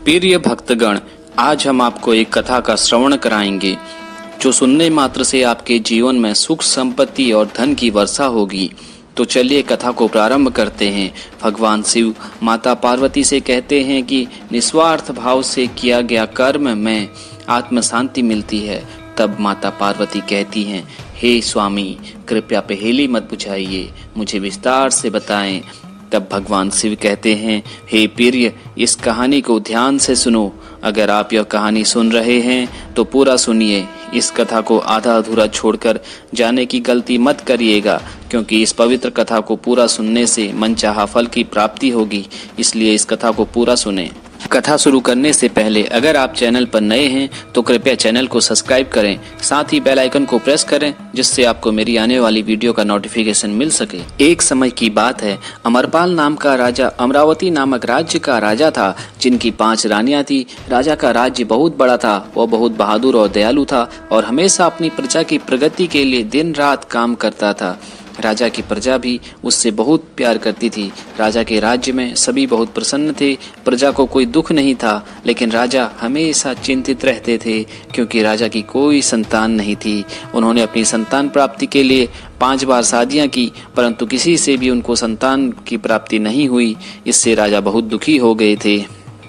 प्रिय भक्तगण, आज हम आपको एक कथा का श्रवण कराएंगे जो सुनने मात्र से आपके जीवन में सुख, संपत्ति और धन की वर्षा होगी। तो चलिए कथा को प्रारंभ करते हैं। भगवान शिव माता पार्वती से कहते हैं कि निस्वार्थ भाव से किया गया कर्म में आत्म शांति मिलती है। तब माता पार्वती कहती हैं, हे स्वामी, कृपया पहेली मत बुझाइए, मुझे विस्तार से बताएं। तब भगवान शिव कहते हैं, हे प्रिय, इस कहानी को ध्यान से सुनो। अगर आप यह कहानी सुन रहे हैं तो पूरा सुनिए। इस कथा को आधा अधूरा छोड़कर जाने की गलती मत करिएगा, क्योंकि इस पवित्र कथा को पूरा सुनने से मनचाहा फल की प्राप्ति होगी। इसलिए इस कथा को पूरा सुने। कथा शुरू करने से पहले अगर आप चैनल पर नए हैं तो कृपया चैनल को सब्सक्राइब करें, साथ ही बेल आइकन को प्रेस करें, जिससे आपको मेरी आने वाली वीडियो का नोटिफिकेशन मिल सके। एक समय की बात है, अमरपाल नाम का राजा अमरावती नामक राज्य का राजा था, जिनकी 5 रानियां थी। राजा का राज्य बहुत बड़ा था, वह बहुत बहादुर और दयालु था और हमेशा अपनी प्रजा की प्रगति के लिए दिन रात काम करता था। राजा की प्रजा भी उससे बहुत प्यार करती थी। राजा के राज्य में सभी बहुत प्रसन्न थे, प्रजा को कोई दुख नहीं था। लेकिन राजा हमेशा चिंतित रहते थे, क्योंकि राजा की कोई संतान नहीं थी। उन्होंने अपनी संतान प्राप्ति के लिए 5 बार शादियां की, परंतु किसी से भी उनको संतान की प्राप्ति नहीं हुई। इससे राजा बहुत दुखी हो गए थे।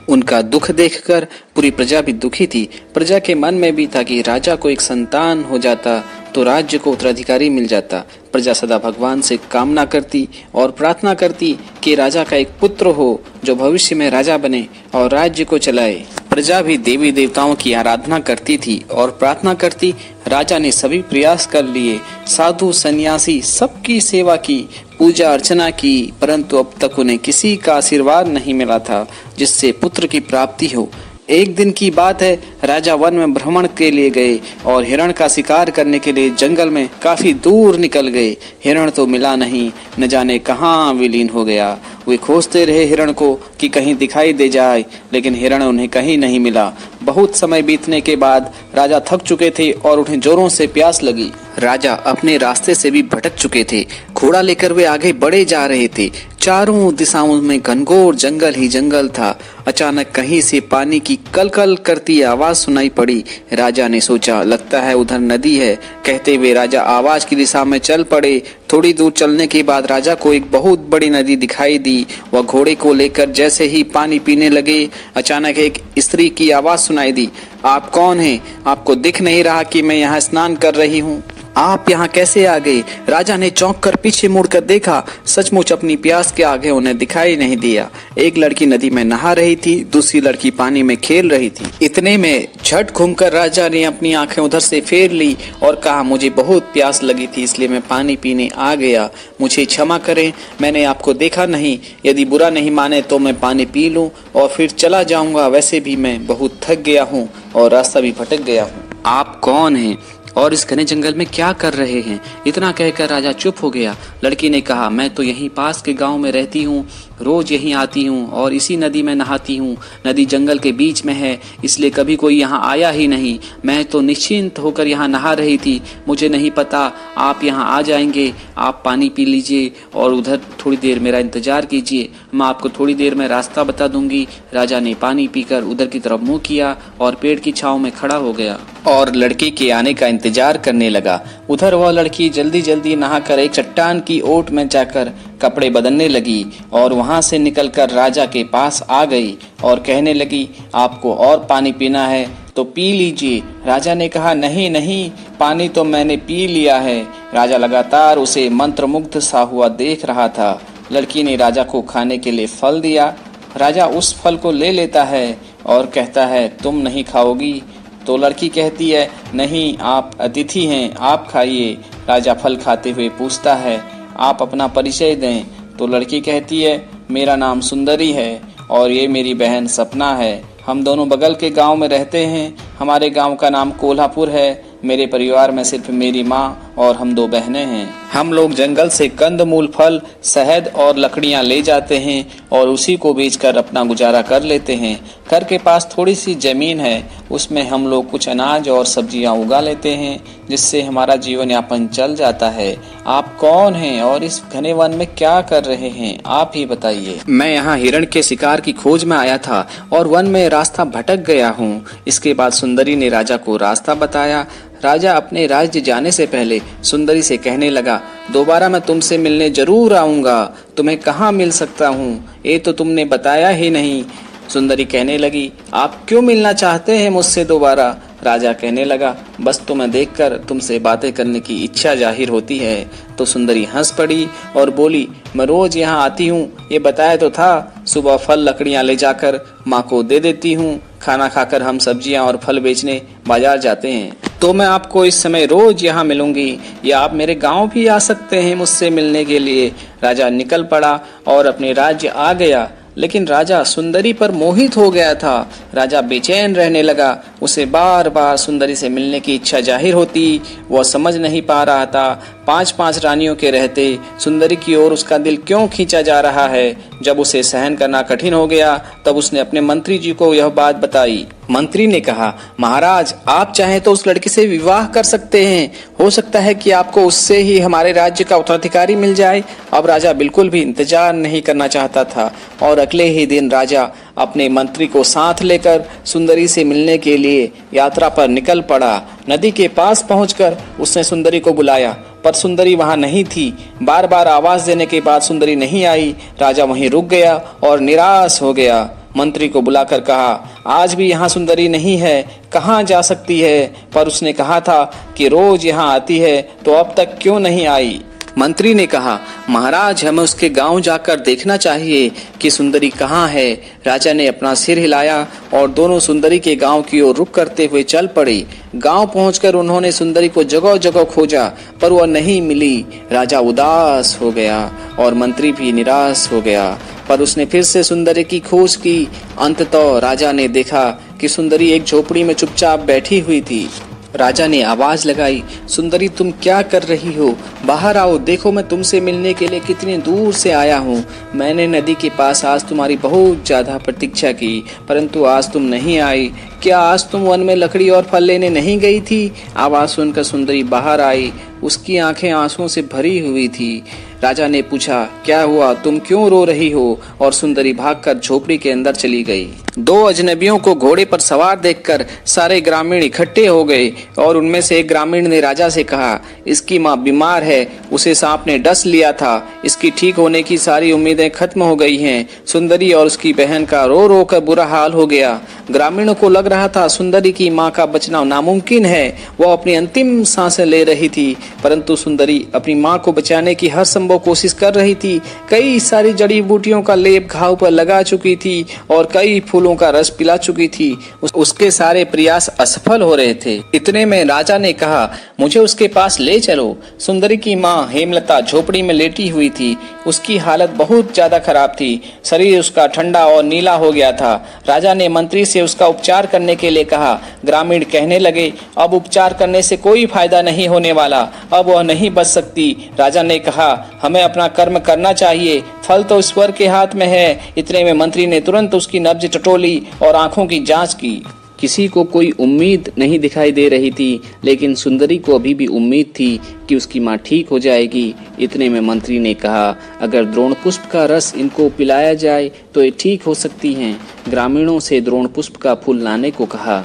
उनका दुख देखकर पूरी प्रजा भी दुखी थी। प्रजा के मन में भी था कि राजा को एक संतान हो जाता तो राज्य को उत्तराधिकारी मिल जाता। प्रजा सदा भगवान से कामना करती और प्रार्थना करती कि राजा का एक पुत्र हो जो भविष्य में राजा बने और राज्य को चलाए। प्रजा भी देवी देवताओं की आराधना करती थी और प्रार्थना करती। राजा ने सभी प्रयास कर लिए, साधु सन्यासी सबकी सेवा की, पूजा अर्चना की, परंतु अब तक उन्हें किसी का आशीर्वाद नहीं मिला था जिससे पुत्र की प्राप्ति हो। एक दिन की बात है, राजा वन में भ्रमण के लिए गए और हिरण का शिकार करने के लिए जंगल में काफी दूर निकल गए। हिरण तो मिला नहीं, न जाने कहाँ विलीन हो गया। वे खोजते रहे हिरण को कि कहीं दिखाई दे जाए, लेकिन हिरण उन्हें कहीं नहीं मिला। बहुत समय बीतने के बाद राजा थक चुके थे और उन्हें जोरों से प्यास लगी। राजा अपने रास्ते से भी भटक चुके थे। घोड़ा लेकर वे आगे बढ़े जा रहे थे। चारों दिशाओं में घनघोर जंगल ही जंगल था। अचानक कहीं से पानी की कलकल करती आवाज सुनाई पड़ी। राजा ने सोचा, लगता है उधर नदी है। कहते हुए राजा आवाज की दिशा में चल पड़े। थोड़ी दूर चलने के बाद राजा को एक बहुत बड़ी नदी दिखाई दी। वह घोड़े को लेकर जैसे ही पानी पीने लगे, अचानक एक स्त्री की आवाज सुनाई दी, आप कौन हैं? आपको दिख नहीं रहा कि मैं यहाँ स्नान कर रही हूँ? आप यहाँ कैसे आ गए? राजा ने चौंक कर पीछे मुड़कर देखा। सचमुच अपनी प्यास के आगे उन्हें दिखाई नहीं दिया। एक लड़की नदी में नहा रही थी, दूसरी लड़की पानी में खेल रही थी। इतने में झट घूमकर राजा ने अपनी आंखें उधर से फेर ली और कहा, मुझे बहुत प्यास लगी थी, इसलिए मैं पानी पीने आ गया। मुझे क्षमा करें, मैंने आपको देखा नहीं। यदि बुरा नहीं माने तो मैं पानी पी लूं और फिर चला जाऊंगा। वैसे भी मैं बहुत थक गया हूँ और रास्ता भी भटक गया हूँ। आप कौन हैं और इस घने जंगल में क्या कर रहे हैं? इतना कहकर राजा चुप हो गया। लड़की ने कहा, मैं तो यहीं पास के गांव में रहती हूँ, रोज यहीं आती हूँ और इसी नदी में नहाती हूँ। नदी जंगल के बीच में है, इसलिए कभी कोई यहाँ आया ही नहीं। मैं तो निश्चिंत होकर यहाँ नहा रही थी। मुझे नहीं पता आप यहाँ आ जाएंगे। आप पानी पी लीजिए और उधर थोड़ी देर मेरा इंतजार कीजिए, मैं आपको थोड़ी देर में रास्ता बता दूंगी। राजा ने पानी पीकर उधर की तरफ मुँह किया और पेड़ की छांव में खड़ा हो गया और लड़की के आने का इंतजार करने लगा। उधर वह लड़की जल्दी जल्दी नहाकर एक चट्टान की ओट में जाकर कपड़े बदलने लगी और वहां से निकलकर राजा के पास आ गई और कहने लगी, आपको और पानी पीना है तो पी लीजिए। राजा ने कहा, नहीं नहीं, पानी तो मैंने पी लिया है। राजा लगातार उसे मंत्रमुग्ध सा हुआ देख रहा था। लड़की ने राजा को खाने के लिए फल दिया। राजा उस फल को ले लेता है और कहता है, तुम नहीं खाओगी? तो लड़की कहती है, नहीं, आप अतिथि हैं, आप खाइए। राजा फल खाते हुए पूछता है, आप अपना परिचय दें। तो लड़की कहती है, मेरा नाम सुंदरी है और ये मेरी बहन सपना है। हम दोनों बगल के गांव में रहते हैं। हमारे गांव का नाम कोल्हापुर है। मेरे परिवार में सिर्फ मेरी माँ और हम 2 बहनें हैं। हम लोग जंगल से कंदमूल, फल, शहद और लकड़ियां ले जाते हैं और उसी को बेचकर अपना गुजारा कर लेते हैं। घर के पास थोड़ी सी जमीन है, उसमें हम लोग कुछ अनाज और सब्जियां उगा लेते हैं, जिससे हमारा जीवन यापन चल जाता है। आप कौन हैं और इस घने वन में क्या कर रहे हैं, आप ही बताइए। मैं यहाँ हिरण के शिकार की खोज में आया था और वन में रास्ता भटक गया हूँ। इसके बाद सुंदरी ने राजा को रास्ता बताया। राजा अपने राज्य जाने से पहले सुंदरी से कहने लगा, दोबारा मैं तुमसे मिलने जरूर आऊंगा। तुम्हें कहाँ मिल सकता हूँ, ये तो तुमने बताया ही नहीं। सुंदरी कहने लगी, आप क्यों मिलना चाहते हैं मुझसे दोबारा? राजा कहने लगा, बस तुम्हें देखकर तुमसे बातें करने की इच्छा जाहिर होती है। तो सुंदरी हंस पड़ी और बोली, मैं रोज यहाँ आती हूँ, ये बताया तो था। सुबह फल लकड़ियाँ ले जाकर माँ को दे देती हूँ। खाना खाकर हम सब्जियाँ और फल बेचने बाजार जाते हैं। तो मैं आपको इस समय रोज यहाँ मिलूंगी, या आप मेरे गांव भी आ सकते हैं मुझसे मिलने के लिए। राजा निकल पड़ा और अपने राज्य आ गया, लेकिन राजा सुंदरी पर मोहित हो गया था। राजा बेचैन रहने लगा। उसे बार बार सुंदरी से मिलने की इच्छा जाहिर होती। वह समझ नहीं पा रहा था 5-5 रानियों के रहते सुंदरी की ओर उसका दिल क्यों खींचा जा रहा है। जब उसे सहन करना कठिन हो गया, तब उसने अपने मंत्री जी को यह बात बताई। मंत्री ने कहा, महाराज, आप चाहें तो उस लड़की से विवाह कर सकते हैं। हो सकता है कि आपको उससे ही हमारे राज्य का उत्तराधिकारी मिल जाए। अब राजा बिल्कुल भी इंतजार नहीं करना चाहता था और अगले ही दिन राजा अपने मंत्री को साथ लेकर सुंदरी से मिलने के लिए यात्रा पर निकल पड़ा। नदी के पास पहुंचकर उसने सुंदरी को बुलाया, पर सुंदरी वहां नहीं थी। बार बार आवाज देने के बाद सुंदरी नहीं आई। राजा वहीं रुक गया और निराश हो गया। मंत्री को बुलाकर कहा, आज भी यहाँ सुंदरी नहीं है, कहाँ जा सकती है? पर उसने कहा था कि रोज यहाँ आती है, तो अब तक क्यों नहीं आई? मंत्री ने कहा, महाराज, हमें उसके गांव जाकर देखना चाहिए कि सुंदरी कहाँ है। राजा ने अपना सिर हिलाया और दोनों सुंदरी के गांव की ओर रुख करते हुए चल पड़े। गांव पहुंचकर उन्होंने सुंदरी को जगह जगह खोजा, पर वह नहीं मिली। राजा उदास हो गया और मंत्री भी निराश हो गया, पर उसने फिर से सुंदरी की खोज की। अंततः राजा ने देखा कि सुंदरी एक झोपड़ी में चुपचाप बैठी हुई थी। राजा ने आवाज लगाई, सुंदरी, तुम क्या कर रही हो? बाहर आओ, देखो मैं तुमसे मिलने के लिए कितनी दूर से आया हूँ। मैंने नदी के पास आज तुम्हारी बहुत ज्यादा प्रतीक्षा की, परंतु आज तुम नहीं आई। क्या आज तुम वन में लकड़ी और फल लेने नहीं गई थी? आवाज सुनकर सुंदरी बाहर आई। उसकी आंखें आंसुओं से भरी हुई थी। राजा ने पूछा, क्या हुआ, तुम क्यों रो रही हो? और सुंदरी भागकर झोपड़ी के अंदर चली गई। 2 अजनबियों को घोड़े पर सवार देखकर सारे ग्रामीण इकट्ठे हो गए और उनमें से एक ग्रामीण ने राजा से कहा, इसकी माँ बीमार है, उसे सांप ने डस लिया था, इसकी ठीक होने की सारी उम्मीदें खत्म हो गई हैं। सुंदरी और उसकी बहन का रो रो कर बुरा हाल हो गया। ग्रामीणों को लग रहा था सुंदरी की माँ का बचना नामुमकिन है। वह अपनी अंतिम सांसें ले रही थी, परंतु सुंदरी अपनी माँ को बचाने की हर संभव कोशिश कर रही थी। कई सारी जड़ी बूटियों का लेप घाव पर लगा चुकी थी और कई फूलों का रस पिला चुकी थी। उसके सारे प्रयास असफल हो रहे थे। इतने में राजा ने कहा, मुझे उसके पास ले चलो। सुंदरी की माँ हेमलता झोपड़ी में लेटी हुई थी। उसकी हालत बहुत ज्यादा खराब थी। शरीर उसका ठंडा और नीला हो गया था। राजा ने मंत्री से उसका उपचार करने के लिए कहा। ग्रामीण कहने लगे, अब उपचार करने से कोई फायदा नहीं होने वाला, अब वह नहीं बच सकती। राजा ने कहा, हमें अपना कर्म करना चाहिए, फल तो ईश्वर के हाथ में है। इतने में मंत्री ने तुरंत उसकी नब्ज टटोली और आंखों की जांच की। किसी को कोई उम्मीद नहीं दिखाई दे रही थी, लेकिन सुंदरी को अभी भी उम्मीद थी कि उसकी माँ ठीक हो जाएगी। इतने में मंत्री ने कहा, अगर द्रोण पुष्प का रस इनको पिलाया जाए तो ये ठीक हो सकती हैं। ग्रामीणों से द्रोण पुष्प का फूल लाने को कहा।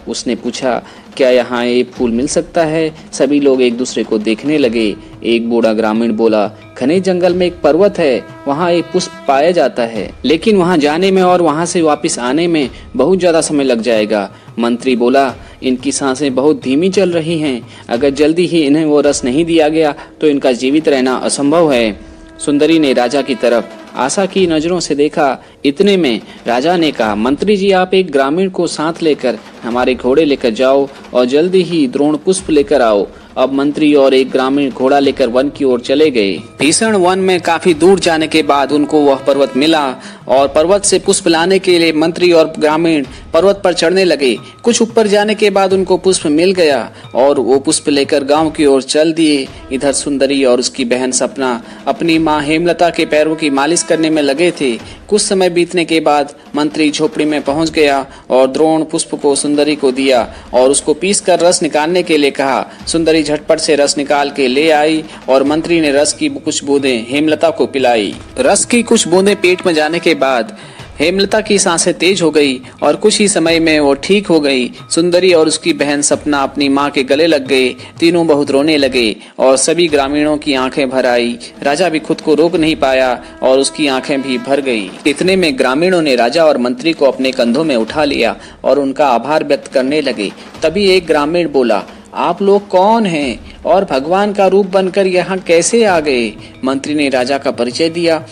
उसने पूछा, क्या यहाँ ये फूल मिल सकता है? सभी लोग एक दूसरे को देखने लगे। एक बूढ़ा ग्रामीण बोला, घने जंगल में एक पर्वत है, वहाँ एक पुष्प पाया जाता है, लेकिन वहाँ जाने में और वहाँ से वापस आने में बहुत ज्यादा समय लग जाएगा। मंत्री बोला, इनकी सांसें बहुत धीमी चल रही हैं, अगर जल्दी ही इन्हें वो रस नहीं दिया गया तो इनका जीवित रहना असंभव है। सुंदरी ने राजा की तरफ आशा की नजरों से देखा। इतने में राजा ने कहा, मंत्री जी, आप एक ग्रामीण को साथ लेकर हमारे घोड़े लेकर जाओ और जल्दी ही द्रोण पुष्प लेकर आओ। अब मंत्री और एक ग्रामीण घोड़ा लेकर वन की ओर चले गए। भीषण वन में काफी दूर जाने के बाद उनको वह पर्वत मिला और पर्वत से पुष्प लाने के लिए मंत्री और ग्रामीण पर्वत पर चढ़ने लगे। कुछ ऊपर जाने के बाद उनको पुष्प मिल गया और वो पुष्प लेकर गांव की ओर चल दिए। इधर सुंदरी और उसकी बहन सपना अपनी माँ हेमलता के पैरों की मालिश करने में लगे थे। कुछ समय बीतने के बाद मंत्री झोपड़ी में पहुंच गया और द्रोण पुष्प को सुंदरी को दिया और उसको पीसकर रस निकालने के लिए कहा। सुंदरी झटपट से रस निकाल के ले आई और मंत्री ने रस की कुछ बूंदें हेमलता को पिलाई। रस की कुछ बूंदें पेट में जाने के बाद हेमलता की सांसें तेज हो गई और कुछ ही समय में वो ठीक हो गई। सुंदरी और उसकी बहन सपना अपनी माँ के गले लग गए। तीनों बहुत रोने लगे और सभी ग्रामीणों की आंखें भर आई। राजा भी खुद को रोक नहीं पाया और उसकी आंखें भी भर गई। इतने में ग्रामीणों ने राजा और मंत्री को अपने कंधों में उठा लिया और उनका आभार व्यक्त करने लगे। तभी एक ग्रामीण बोला, आप लोग कौन हैं और भगवान का रूप बनकर यहाँ कैसे आ गए? मंत्री ने राजा का परिचय दिया।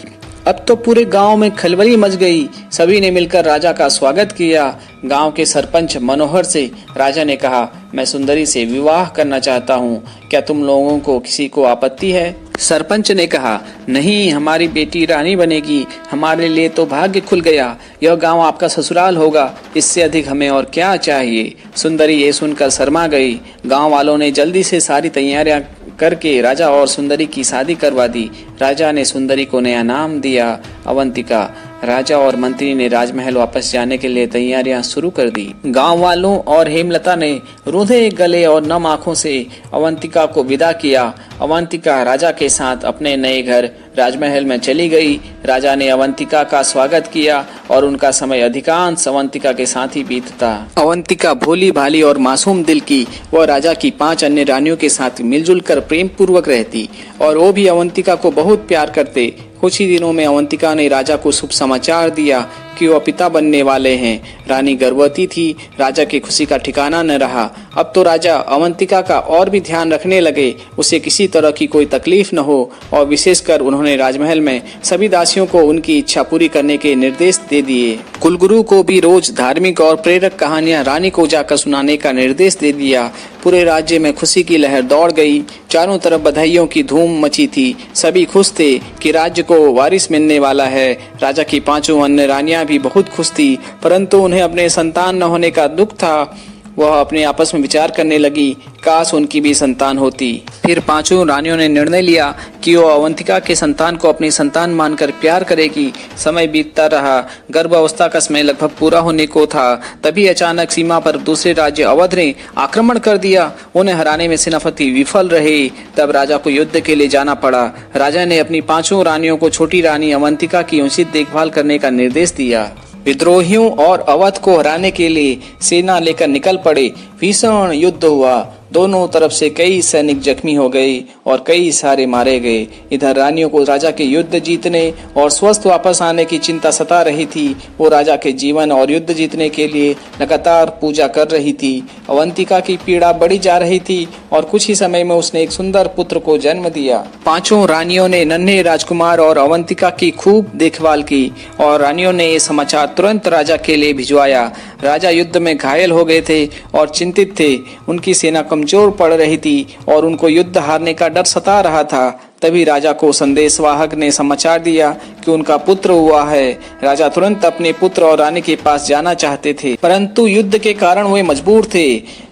अब तो पूरे गांव में खलबली मच गई। सभी ने मिलकर राजा का स्वागत किया। गांव के सरपंच मनोहर से राजा ने कहा, मैं सुंदरी से विवाह करना चाहता हूँ, क्या तुम लोगों को किसी को आपत्ति है? सरपंच ने कहा, नहीं, हमारी बेटी रानी बनेगी। हमारे लिए तो भाग्य खुल गया। यह गांव आपका ससुराल होगा, इससे अधिक हमें और क्या चाहिए? सुंदरी ये सुनकर शर्मा गई। गांव वालों ने जल्दी से सारी तैयारियां करके राजा और सुंदरी की शादी करवा दी। राजा ने सुंदरी को नया नाम दिया, अवंतिका। राजा और मंत्री ने राजमहल वापस जाने के लिए तैयारियां शुरू कर दी। गांव वालों और हेमलता ने रूंधे गले और नम आंखों से अवंतिका को विदा किया। अवंतिका राजा के साथ अपने नए घर राजमहल में चली गई। राजा ने अवंतिका का स्वागत किया और उनका समय अधिकांश अवंतिका के साथ ही बीतता। अवंतिका भोली भाली और मासूम दिल की। वह राजा की 5 अन्य रानियों के साथ मिलजुल कर प्रेम पूर्वक रहती और वो भी अवंतिका को बहुत प्यार करते। कुछ ही दिनों में अवंतिका ने राजा को शुभ समाचार दिया कि वह पिता बनने वाले हैं। रानी गर्भवती थी। राजा की खुशी का ठिकाना न रहा। अब तो राजा अवंतिका का और भी ध्यान रखने लगे, उसे किसी तरह की कोई तकलीफ न हो, और विशेषकर उन्होंने राजमहल में सभी दासियों को उनकी इच्छा पूरी करने के निर्देश दे दिए। कुलगुरु को भी रोज धार्मिक और प्रेरक कहानियां रानी को जाकर सुनाने का निर्देश दे दिया। पूरे राज्य में खुशी की लहर दौड़ गई। चारों तरफ बधाइयों की धूम मची थी। सभी खुश थे कि राज्य को वारिस मिलने वाला है। राजा की 5 अन्य रानियां भी बहुत खुश थी, परंतु उन्हें अपने संतान न होने का दुख था। वह अपने आपस में विचार करने लगी, काश उनकी भी संतान होती। फिर 5 रानियों ने निर्णय लिया कि वो अवंतिका के संतान को अपनी संतान मानकर प्यार करेगी। समय बीतता रहा। गर्भावस्था का समय लगभग पूरा होने को था। तभी अचानक सीमा पर दूसरे राज्य अवध ने आक्रमण कर दिया। उन्हें हराने में सेनापति विफल रहे। तब राजा को युद्ध के लिए जाना पड़ा। राजा ने अपनी 5 रानियों को छोटी रानी अवंतिका की उचित देखभाल करने का निर्देश दिया। विद्रोहियों और अवध को हराने के लिए सेना लेकर निकल पड़े। भीषण युद्ध हुआ। दोनों तरफ से कई सैनिक जख्मी हो गए और कई सारे मारे गए। इधर रानियों को राजा के युद्ध जीतने और स्वस्थ वापस आने की चिंता सता रही थी। वो राजा के जीवन और युद्ध जीतने के लिए लगातार पूजा कर रही थी। अवंतिका की पीड़ा बढ़ी जा रही थी और कुछ ही समय में उसने एक सुंदर पुत्र को जन्म दिया। 5 रानियों ने नन्हे राजकुमार और अवंतिका की खूब देखभाल की और रानियों ने ये समाचार तुरंत राजा के लिए भिजवाया। राजा युद्ध में घायल हो गए थे और चिंतित थे। उनकी सेना कमजोर पड़ रही थी और उनको युद्ध हारने का डर सता रहा था। तभी राजा को संदेशवाहक ने समाचार दिया कि उनका पुत्र हुआ है। राजा तुरंत अपने पुत्र और रानी के पास जाना चाहते थे, परंतु युद्ध के कारण वे मजबूर थे।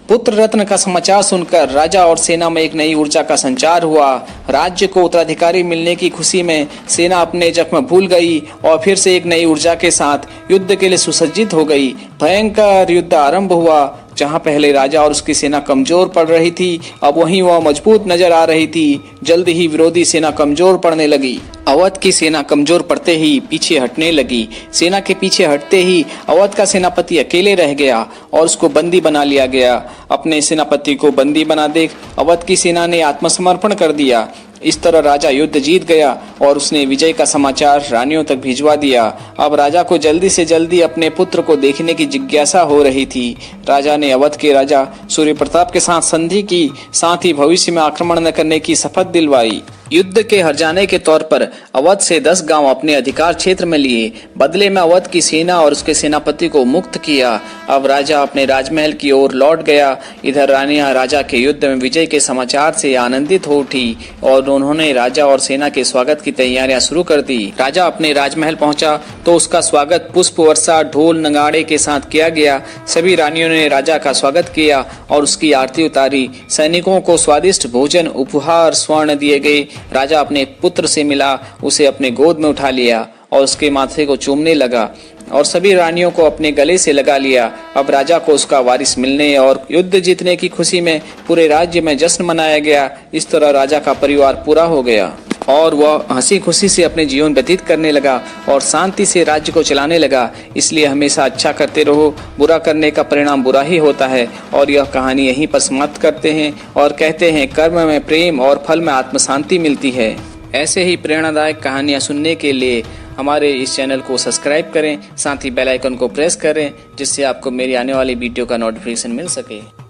पुत्र रत्न का समाचार सुनकर राजा और सेना में एक नई ऊर्जा का संचार हुआ। राज्य को उत्तराधिकारी मिलने की खुशी में सेना अपने जख्म भूल गई और फिर से एक नई ऊर्जा के साथ युद्ध के लिए सुसज्जित हो गई। भयंकर युद्ध आरंभ हुआ। जहां पहले राजा और उसकी सेना कमजोर पड़ रही थी, अब वहीं वह मजबूत नजर आ रही थी। जल्द ही विरोधी सेना कमजोर पड़ने लगी। अवध की सेना कमजोर पड़ते ही पीछे हटने लगी। सेना के पीछे हटते ही अवध का सेनापति अकेले रह गया और उसको बंदी बना लिया गया। अपने सेनापति को बंदी बना देख अवध की सेना ने आत्मसमर्पण कर दिया। इस तरह राजा युद्ध जीत गया और उसने विजय का समाचार रानियों तक भिजवा दिया। अब राजा को जल्दी से जल्दी अपने पुत्र को देखने की जिज्ञासा हो रही थी। राजा ने अवध के राजा सूर्य प्रताप के साथ संधि की, साथ ही भविष्य में आक्रमण न करने की शपथ दिलवाई। युद्ध के हार जाने के तौर पर अवध से 10 गांव अपने अधिकार क्षेत्र में लिए। बदले में अवध की सेना और उसके सेनापति को मुक्त किया। अब राजा अपने राजमहल की ओर लौट गया। इधर रानियां राजा के युद्ध में विजय के समाचार से आनंदित हो उठी और उन्होंने राजा और सेना के स्वागत की तैयारियां शुरू कर दी। राजा अपने राजमहल पहुंचा तो उसका स्वागत पुष्प वर्षा, ढोल नगाड़े के साथ किया गया। सभी रानियों ने राजा का स्वागत किया और उसकी आरती उतारी। सैनिकों को स्वादिष्ट भोजन, उपहार, स्वर्ण दिए गए। राजा अपने पुत्र से मिला, उसे अपने गोद में उठा लिया और उसके माथे को चूमने लगा और सभी रानियों को अपने गले से लगा लिया। अब राजा को उसका वारिस मिलने और युद्ध जीतने की खुशी में पूरे राज्य में जश्न मनाया गया। इस तरह राजा का परिवार पूरा हो गया और वह हंसी खुशी से अपने जीवन व्यतीत करने लगा और शांति से राज्य को चलाने लगा। इसलिए हमेशा अच्छा करते रहो, बुरा करने का परिणाम बुरा ही होता है। और यह कहानी यहीं पर समाप्त करते हैं और कहते हैं, कर्म में प्रेम और फल में आत्म शांति मिलती है। ऐसे ही प्रेरणादायक कहानियाँ सुनने के लिए हमारे इस चैनल को सब्सक्राइब करें, साथ ही बेल आइकन को प्रेस करें, जिससे आपको मेरी आने वाली वीडियो का नोटिफिकेशन मिल सके।